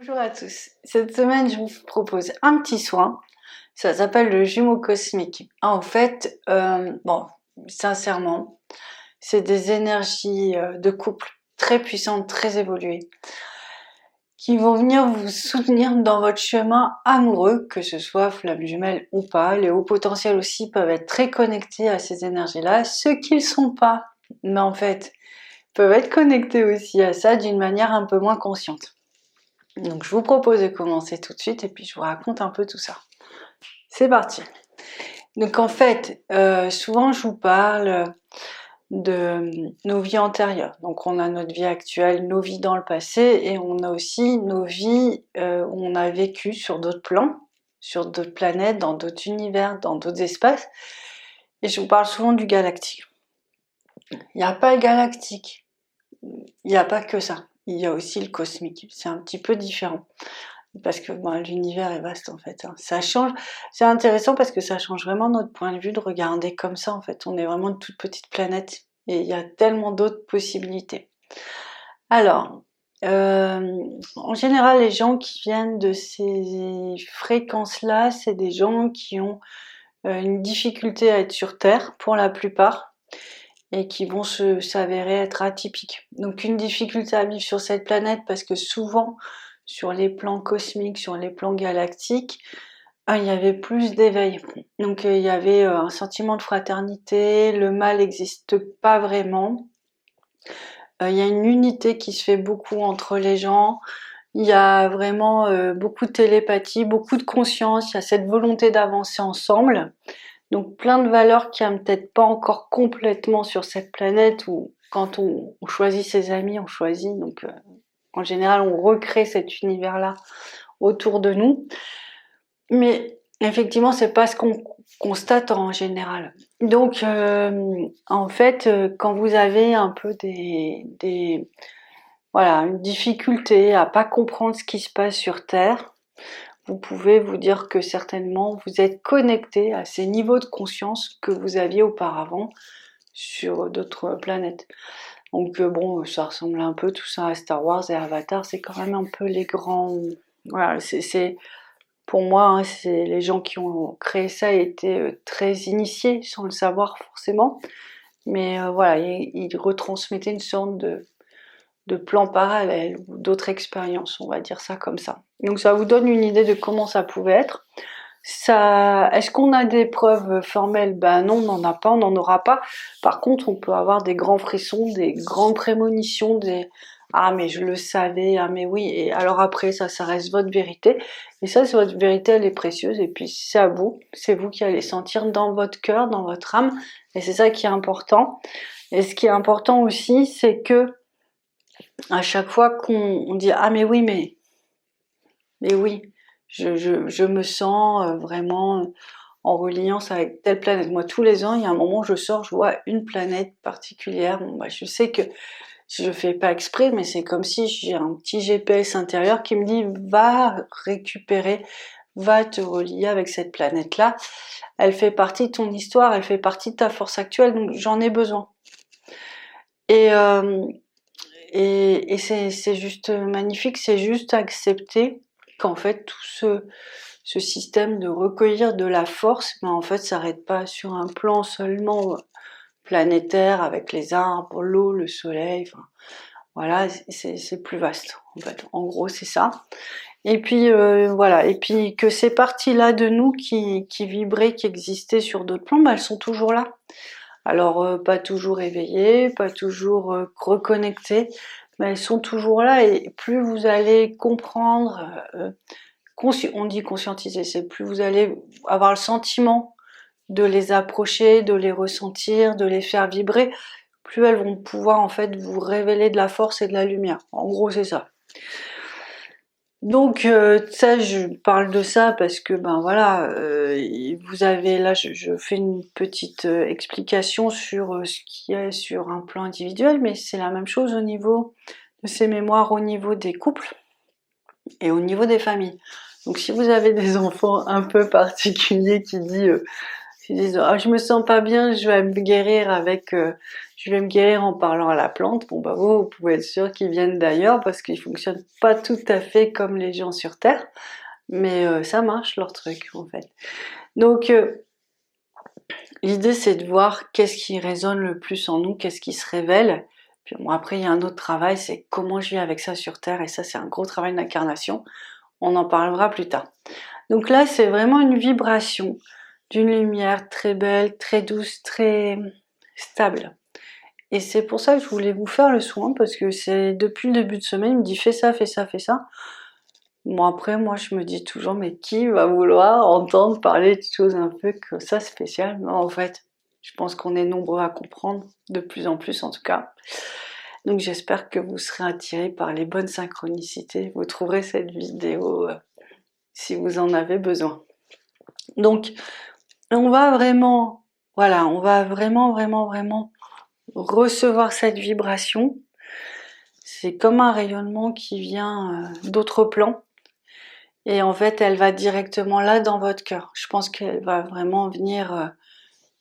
Bonjour à tous. Cette semaine, je vous propose un petit soin. Ça s'appelle le jumeau cosmique. En fait, sincèrement, c'est des énergies de couple très puissantes, très évoluées, qui vont venir vous soutenir dans votre chemin amoureux, que ce soit flamme jumelle ou pas. Les hauts potentiels aussi peuvent être très connectés à ces énergies-là. Ceux qui ne le sont pas, mais en fait, peuvent être connectés aussi à ça d'une manière un peu moins consciente. Donc je vous propose de commencer tout de suite et puis je vous raconte un peu tout ça. C'est parti. Donc en fait, souvent je vous parle de nos vies antérieures. Donc on a notre vie actuelle, nos vies dans le passé et on a aussi nos vies où on a vécu sur d'autres plans, sur d'autres planètes, dans d'autres univers, dans d'autres espaces. Et je vous parle souvent du galactique. Il n'y a pas le galactique, il n'y a pas que ça. Il y a aussi le cosmique, c'est un petit peu différent. Parce que l'univers est vaste en fait. Ça change, c'est intéressant parce que ça change vraiment notre point de vue de regarder comme ça en fait. On est vraiment une toute petite planète et il y a tellement d'autres possibilités. Alors, en général, les gens qui viennent de ces fréquences-là, c'est des gens qui ont une difficulté à être sur Terre pour la plupart, et qui vont s'avérer être atypiques. Donc une difficulté à vivre sur cette planète parce que souvent sur les plans cosmiques, sur les plans galactiques, il y avait plus d'éveil. Donc il y avait un sentiment de fraternité, le mal n'existe pas vraiment. Il y a une unité qui se fait beaucoup entre les gens. Il y a vraiment beaucoup de télépathie, beaucoup de conscience, il y a cette volonté d'avancer ensemble. Donc plein de valeurs qui n'aiment peut-être pas encore complètement sur cette planète où quand on choisit ses amis, on choisit, donc en général on recrée cet univers-là autour de nous. Mais effectivement c'est pas ce qu'on constate en général. Donc en fait quand vous avez un peu une difficulté à pas comprendre ce qui se passe sur Terre, vous pouvez vous dire que certainement vous êtes connecté à ces niveaux de conscience que vous aviez auparavant sur d'autres planètes. Donc ça ressemble un peu tout ça à Star Wars et Avatar, c'est quand même un peu les grands... Voilà, c'est pour moi, c'est les gens qui ont créé ça étaient très initiés, sans le savoir forcément. Mais ils retransmettaient une sorte de plans parallèles ou d'autres expériences, on va dire ça comme ça. Donc ça vous donne une idée de comment ça pouvait être. Est-ce qu'on a des preuves formelles? Ben non, on n'en a pas, on n'en aura pas. Par contre, on peut avoir des grands frissons, des grandes prémonitions, des ah mais je le savais, ah mais oui. Et alors après, ça reste votre vérité. Et ça, c'est votre vérité, elle est précieuse. Et puis c'est à vous, c'est vous qui allez sentir dans votre cœur, dans votre âme. Et c'est ça qui est important. Et ce qui est important aussi, c'est que à chaque fois qu'on dit ah mais oui, je me sens vraiment en reliance avec telle planète. Moi tous les ans il y a un moment où je sors, je vois une planète particulière. Je sais que je fais pas exprès, mais c'est comme si j'ai un petit GPS intérieur qui me dit va récupérer, va te relier avec cette planète là. Elle fait partie de ton histoire, elle fait partie de ta force actuelle, donc j'en ai besoin. Et c'est juste magnifique, c'est juste accepter qu'en fait tout ce système de recueillir de la force, en fait s'arrête pas sur un plan seulement planétaire avec les arbres, l'eau, le soleil, voilà, c'est plus vaste en fait. En gros c'est ça. Et puis et puis que ces parties-là de nous qui vibraient, qui existaient sur d'autres plans, elles sont toujours là. Alors pas toujours éveillées, pas toujours reconnectées, mais elles sont toujours là et plus vous allez comprendre, on dit conscientiser, c'est plus vous allez avoir le sentiment de les approcher, de les ressentir, de les faire vibrer, plus elles vont pouvoir en fait vous révéler de la force et de la lumière. En gros c'est ça. Donc ça, je parle de ça parce que vous avez là, je fais une petite explication sur ce qui est sur un plan individuel, mais c'est la même chose au niveau de ces mémoires, au niveau des couples et au niveau des familles. Donc si vous avez des enfants un peu particuliers Ils disent ah, je me sens pas bien, je vais me guérir je vais me guérir en parlant à la plante. Bon bah vous pouvez être sûr qu'ils viennent d'ailleurs parce qu'ils fonctionnent pas tout à fait comme les gens sur Terre, mais ça marche leur truc en fait. Donc l'idée c'est de voir qu'est-ce qui résonne le plus en nous, qu'est-ce qui se révèle. Puis bon, après il y a un autre travail, c'est comment je vis avec ça sur Terre, et ça c'est un gros travail d'incarnation. On en parlera plus tard. Donc là c'est vraiment une vibration d'une lumière très belle, très douce, très stable. Et c'est pour ça que je voulais vous faire le soin, parce que c'est depuis le début de semaine, il me dit fais ça, fais ça, fais ça. Bon après moi je me dis toujours mais qui va vouloir entendre parler de choses un peu comme ça spéciales? Non, en fait je pense qu'on est nombreux à comprendre, de plus en plus en tout cas. Donc j'espère que vous serez attirés par les bonnes synchronicités. Vous trouverez cette vidéo si vous en avez besoin. Donc on va vraiment, voilà, on va vraiment recevoir cette vibration. C'est comme un rayonnement qui vient d'autres plans. Et en fait, elle va directement là dans votre cœur. Je pense qu'elle va vraiment venir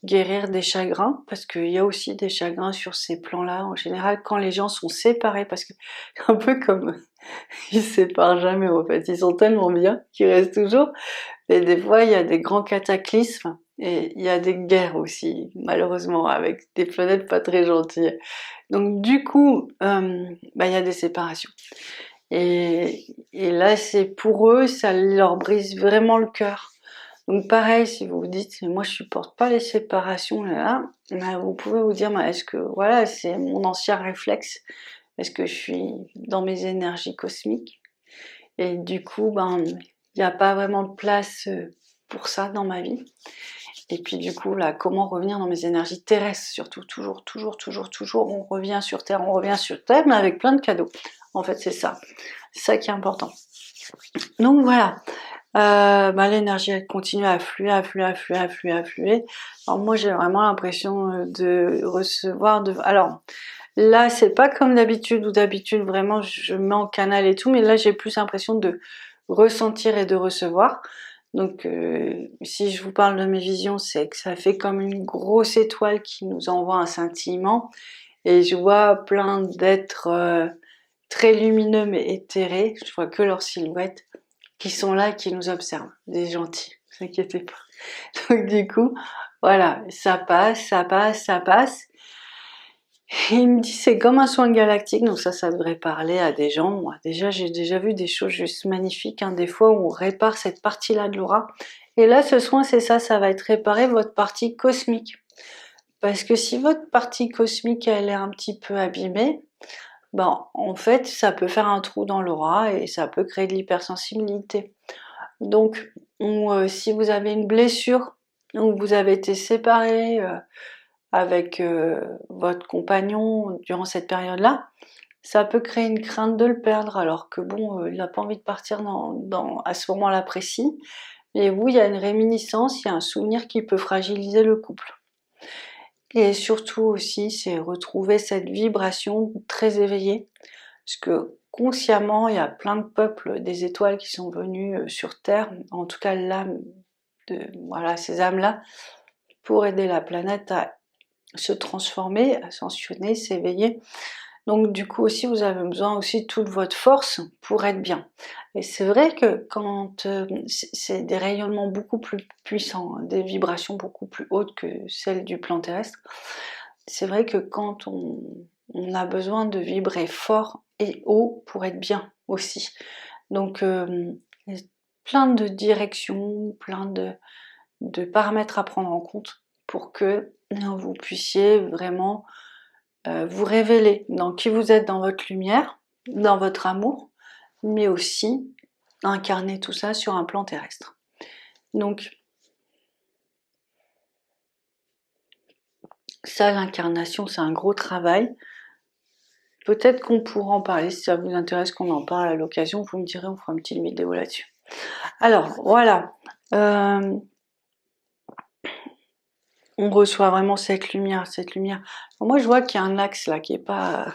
guérir des chagrins, parce qu'il y a aussi des chagrins sur ces plans-là. En général, quand les gens sont séparés, parce que c'est un peu comme ils se séparent jamais en fait, ils sont tellement bien qu'ils restent toujours. Et des fois, il y a des grands cataclysmes et il y a des guerres aussi, malheureusement, avec des planètes pas très gentilles. Donc du coup, il y a des séparations. Et là, c'est pour eux, ça leur brise vraiment le cœur. Donc pareil, si vous vous dites, moi je supporte pas les séparations, là, vous pouvez vous dire, est-ce que voilà, c'est mon ancien réflexe, est-ce que je suis dans mes énergies cosmiques? Et du coup, il n'y a pas vraiment de place pour ça dans ma vie. Et puis du coup, là, comment revenir dans mes énergies terrestres, surtout, toujours, on revient sur Terre, mais avec plein de cadeaux. En fait, c'est ça qui est important. Donc voilà, l'énergie elle continue à affluer. Alors moi j'ai vraiment l'impression de recevoir alors là c'est pas comme d'habitude, où d'habitude vraiment je mets en canal et tout, mais là j'ai plus l'impression de ressentir et de recevoir. Donc si je vous parle de mes visions, c'est que ça fait comme une grosse étoile qui nous envoie un scintillement, et je vois plein d'êtres très lumineux mais éthérés, je vois que leur silhouette, qui sont là, qui nous observent, des gentils, ne vous inquiétez pas. Donc du coup, voilà, ça passe. Et il me dit c'est comme un soin galactique, donc ça devrait parler à des gens. Moi, déjà, j'ai déjà vu des choses juste magnifiques, des fois où on répare cette partie-là de l'aura. Et là, ce soin, c'est ça va être réparer votre partie cosmique. Parce que si votre partie cosmique, elle est un petit peu abîmée, en fait, ça peut faire un trou dans l'aura et ça peut créer de l'hypersensibilité. Donc, si vous avez une blessure, ou vous avez été séparé avec votre compagnon durant cette période-là, ça peut créer une crainte de le perdre, alors que bon, il n'a pas envie de partir à ce moment-là précis. Et vous, il y a une réminiscence, il y a un souvenir qui peut fragiliser le couple. Et surtout aussi, c'est retrouver cette vibration très éveillée, parce que consciemment, il y a plein de peuples des étoiles qui sont venus sur Terre, en tout cas l'âme ces âmes-là, pour aider la planète à se transformer, ascensionner, s'éveiller. Donc du coup aussi, vous avez besoin aussi de toute votre force pour être bien. Et c'est vrai que quand c'est des rayonnements beaucoup plus puissants, des vibrations beaucoup plus hautes que celles du plan terrestre, c'est vrai que quand on a besoin de vibrer fort et haut pour être bien aussi. Donc il y a plein de directions, plein de paramètres à prendre en compte pour que vous puissiez vraiment vous révéler dans qui vous êtes, dans votre lumière, dans votre amour, mais aussi incarner tout ça sur un plan terrestre. Donc ça, l'incarnation, c'est un gros travail. Peut-être qu'on pourra en parler, si ça vous intéresse qu'on en parle à l'occasion, vous me direz, on fera une petite vidéo là-dessus. Alors voilà, on reçoit vraiment cette lumière. Moi je vois qu'il y a un axe là qui est pas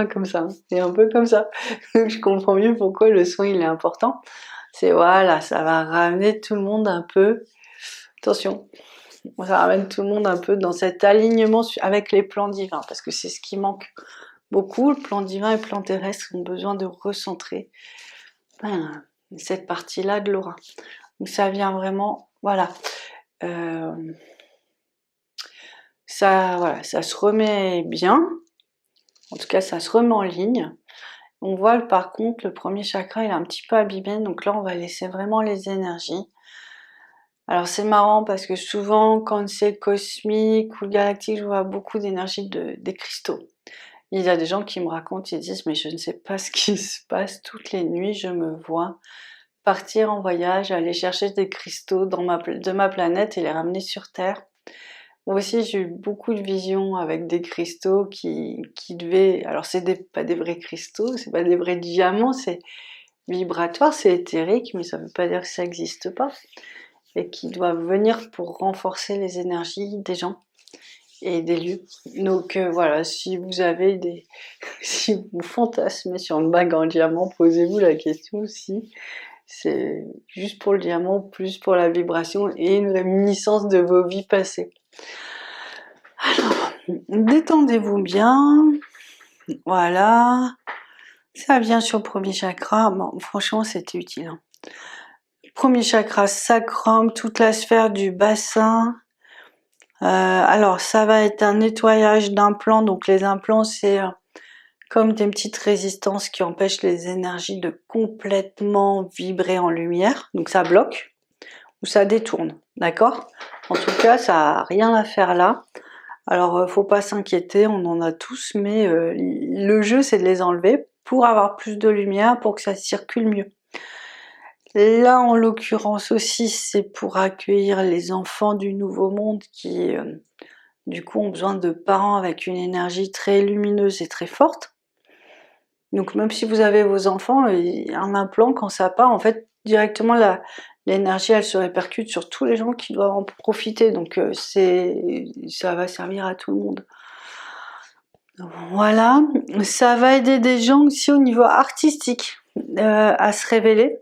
comme ça, c'est un peu comme ça. Donc je comprends mieux pourquoi le soin il est important. C'est voilà, ça va ramener tout le monde un peu. Attention, Ça ramène tout le monde un peu dans cet alignement avec les plans divins, parce que c'est ce qui manque beaucoup. Le plan divin et le plan terrestre ont besoin de recentrer cette partie-là de l'aura. Donc ça vient vraiment, voilà. Voilà, ça se remet bien. En tout cas, ça se remet en ligne. On voit par contre, le premier chakra, il est un petit peu abîmé. Donc là, on va laisser vraiment les énergies. Alors c'est marrant parce que souvent, quand c'est cosmique ou galactique, je vois beaucoup d'énergie des cristaux. Il y a des gens qui me racontent, ils disent « mais je ne sais pas ce qui se passe, toutes les nuits, je me vois partir en voyage, aller chercher des cristaux de ma planète et les ramener sur Terre. » Moi aussi, j'ai eu beaucoup de visions avec des cristaux qui devaient... Alors, pas des vrais cristaux, c'est pas des vrais diamants, c'est vibratoire, c'est éthérique, mais ça veut pas dire que ça n'existe pas. Et qui doivent venir pour renforcer les énergies des gens et des lieux. Donc voilà, si vous avez si vous fantasmez sur une bague en diamant, posez-vous la question si c'est juste pour le diamant, plus pour la vibration et une réminiscence de vos vies passées. Alors, détendez-vous bien, voilà, ça vient sur le premier chakra, bon, franchement c'était utile. Hein. Premier chakra sacrum, toute la sphère du bassin. Alors ça va être un nettoyage d'implants, donc les implants c'est comme des petites résistances qui empêchent les énergies de complètement vibrer en lumière, donc ça bloque ou ça détourne, d'accord? En tout cas ça n'a rien à faire là. Alors faut pas s'inquiéter, on en a tous, mais le jeu c'est de les enlever pour avoir plus de lumière, pour que ça circule mieux. Là, en l'occurrence aussi, c'est pour accueillir les enfants du Nouveau Monde qui, du coup, ont besoin de parents avec une énergie très lumineuse et très forte. Donc, même si vous avez vos enfants, un implant, quand ça part, en fait, directement, l'énergie, elle se répercute sur tous les gens qui doivent en profiter. Donc, ça va servir à tout le monde. Voilà. Ça va aider des gens aussi au niveau artistique à se révéler.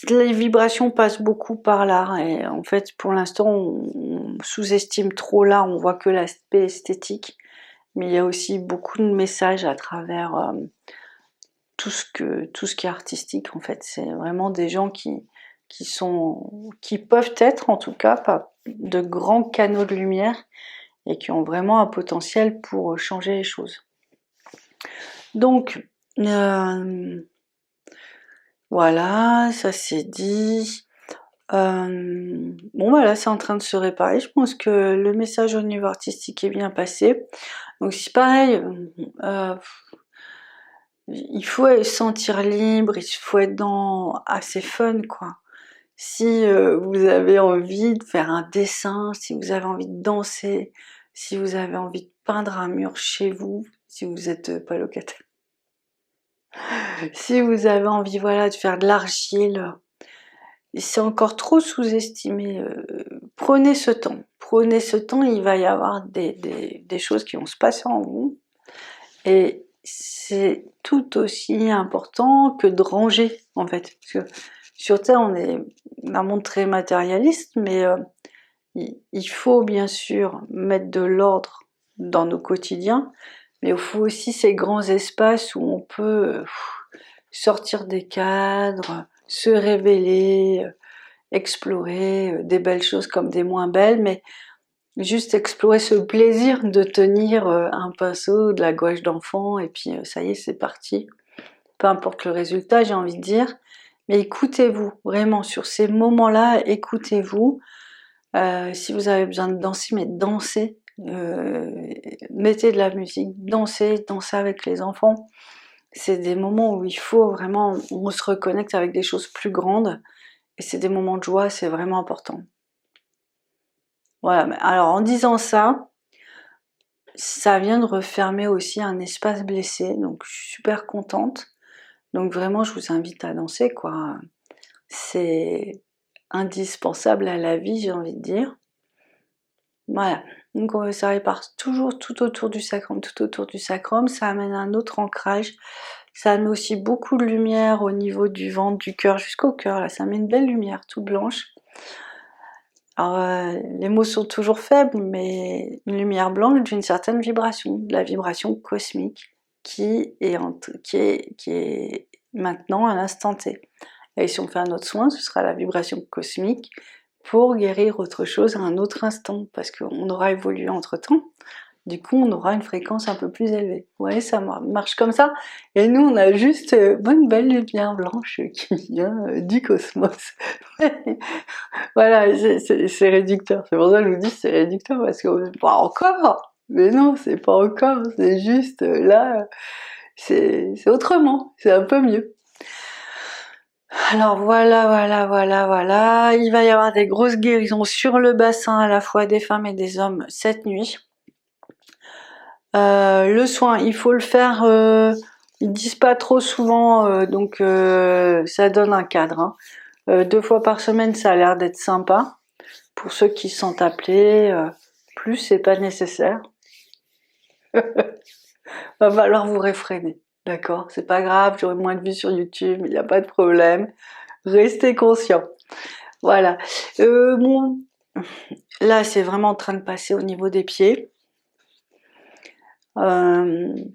Les vibrations passent beaucoup par l'art et en fait pour l'instant on sous-estime trop l'art, on voit que l'aspect esthétique, mais il y a aussi beaucoup de messages à travers tout ce qui est artistique en fait. C'est vraiment des gens qui peuvent être en tout cas pas de grands canaux de lumière et qui ont vraiment un potentiel pour changer les choses. Donc voilà, ça c'est dit. Bon bah là c'est en train de se réparer, je pense que le message au niveau artistique est bien passé. Donc c'est pareil, il faut se sentir libre, il faut être assez fun quoi. Si vous avez envie de faire un dessin, si vous avez envie de danser, si vous avez envie de peindre un mur chez vous, si vous n'êtes pas locataire, si vous avez envie voilà, de faire de l'argile, c'est encore trop sous-estimé. Prenez ce temps, il va y avoir des choses qui vont se passer en vous. Et c'est tout aussi important que de ranger, en fait. Parce que sur Terre, on est un monde très matérialiste, mais il faut bien sûr mettre de l'ordre dans nos quotidiens, mais il faut aussi ces grands espaces où on peut sortir des cadres, se révéler, explorer des belles choses comme des moins belles, mais juste explorer ce plaisir de tenir un pinceau, de la gouache d'enfant, et puis ça y est, c'est parti. Peu importe le résultat, j'ai envie de dire, mais écoutez-vous, vraiment, sur ces moments-là, écoutez-vous. Si vous avez besoin de danser, mais dansez, mettez de la musique, dansez avec les enfants. C'est des moments où il faut vraiment, on se reconnecte avec des choses plus grandes, et c'est des moments de joie, c'est vraiment important. Voilà, alors en disant ça, ça vient de refermer aussi un espace blessé, donc je suis super contente. Donc vraiment, je vous invite à danser, quoi. C'est indispensable à la vie, j'ai envie de dire. Voilà, donc ça répare toujours tout autour du sacrum, ça amène un autre ancrage, ça met aussi beaucoup de lumière au niveau du ventre, du cœur, jusqu'au cœur, là, ça met une belle lumière toute blanche. Alors, les mots sont toujours faibles, mais une lumière blanche d'une certaine vibration, de la vibration cosmique, qui est maintenant à l'instant T. Et si on fait un autre soin, ce sera la vibration cosmique pour guérir autre chose à un autre instant, parce qu'on aura évolué entre-temps. Du coup, on aura une fréquence un peu plus élevée. Vous voyez, ça marche comme ça. Et nous, on a juste une belle lumière blanche qui vient du cosmos. Voilà, c'est réducteur. C'est pour ça que je vous dis c'est réducteur, parce que pas encore. Mais non, c'est pas encore. C'est juste là, c'est autrement. C'est un peu mieux. Alors voilà. Il va y avoir des grosses guérisons sur le bassin à la fois des femmes et des hommes cette nuit. Le soin, il faut le faire, ils disent pas trop souvent, donc ça donne un cadre. Hein. 2 fois par semaine, ça a l'air d'être sympa. Pour ceux qui se sentent appelés, plus c'est pas nécessaire. Va falloir vous réfréner, d'accord? C'est pas grave, j'aurai moins de vues sur YouTube, il n'y a pas de problème. Restez conscient. Voilà. Bon, là c'est vraiment en train de passer au niveau des pieds. Un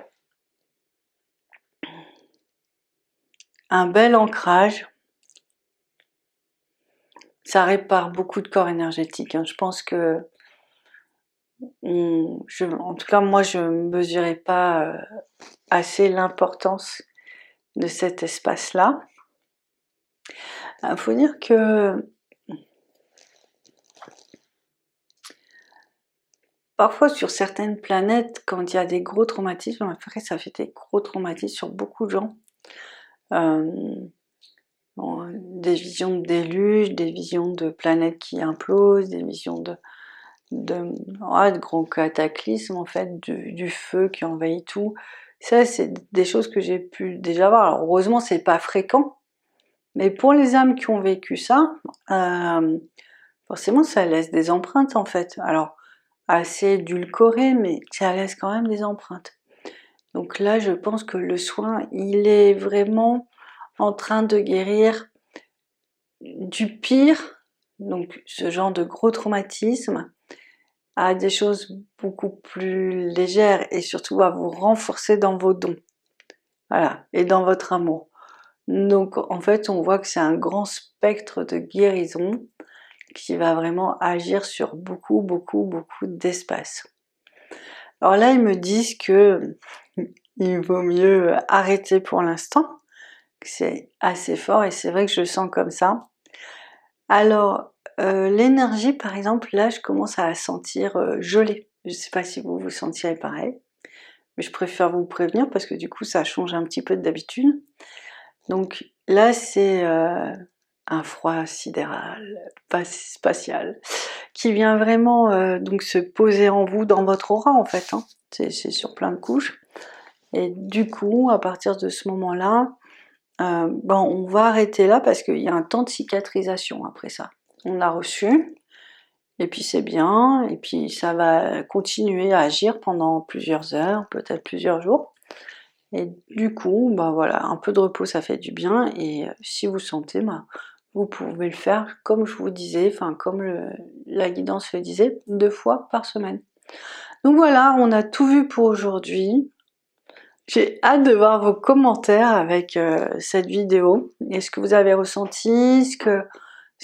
bel ancrage. Ça répare beaucoup de corps énergétiques. Hein. Je pense que, en tout cas moi je ne mesurais pas assez l'importance de cet espace-là. Il faut dire que parfois sur certaines planètes, quand il y a des gros traumatismes, après ça fait des gros traumatismes sur beaucoup de gens. Bon, des visions de déluge, des visions de planètes qui implosent, des visions de grands cataclysmes en fait, du feu qui envahit tout. Ça c'est des choses que j'ai pu déjà voir. Alors heureusement c'est pas fréquent, mais pour les âmes qui ont vécu ça, forcément ça laisse des empreintes en fait. Alors assez édulcorées, mais ça laisse quand même des empreintes. Donc là je pense que le soin il est vraiment en train de guérir du pire, donc ce genre de gros traumatisme, à des choses beaucoup plus légères et surtout à vous renforcer dans vos dons. Voilà, et dans votre amour. Donc en fait on voit que c'est un grand spectre de guérison qui va vraiment agir sur beaucoup d'espace. Alors là ils me disent que il vaut mieux arrêter pour l'instant, que c'est assez fort et c'est vrai que je le sens comme ça. Alors l'énergie par exemple, là je commence à la sentir gelée. Je ne sais pas si vous vous sentirez pareil, mais je préfère vous prévenir parce que du coup ça change un petit peu d'habitude. Donc là c'est un froid sidéral, spatial, qui vient vraiment donc se poser en vous, dans votre aura en fait, hein. C'est sur plein de couches. Et du coup, à partir de ce moment-là, on va arrêter là parce qu'il y a un temps de cicatrisation après ça. On a reçu, et puis c'est bien, et puis ça va continuer à agir pendant plusieurs heures, peut-être plusieurs jours. Et du coup, voilà, un peu de repos ça fait du bien, et si vous sentez, vous pouvez le faire comme je vous disais, enfin comme la guidance le disait, 2 fois par semaine. Donc voilà, on a tout vu pour aujourd'hui. J'ai hâte de voir vos commentaires avec cette vidéo, et ce que vous avez ressenti, ce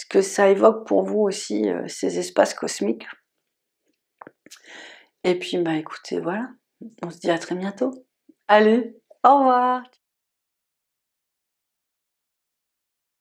que ça évoque pour vous aussi, ces espaces cosmiques. Et puis écoutez, voilà, on se dit à très bientôt. Allez, au revoir!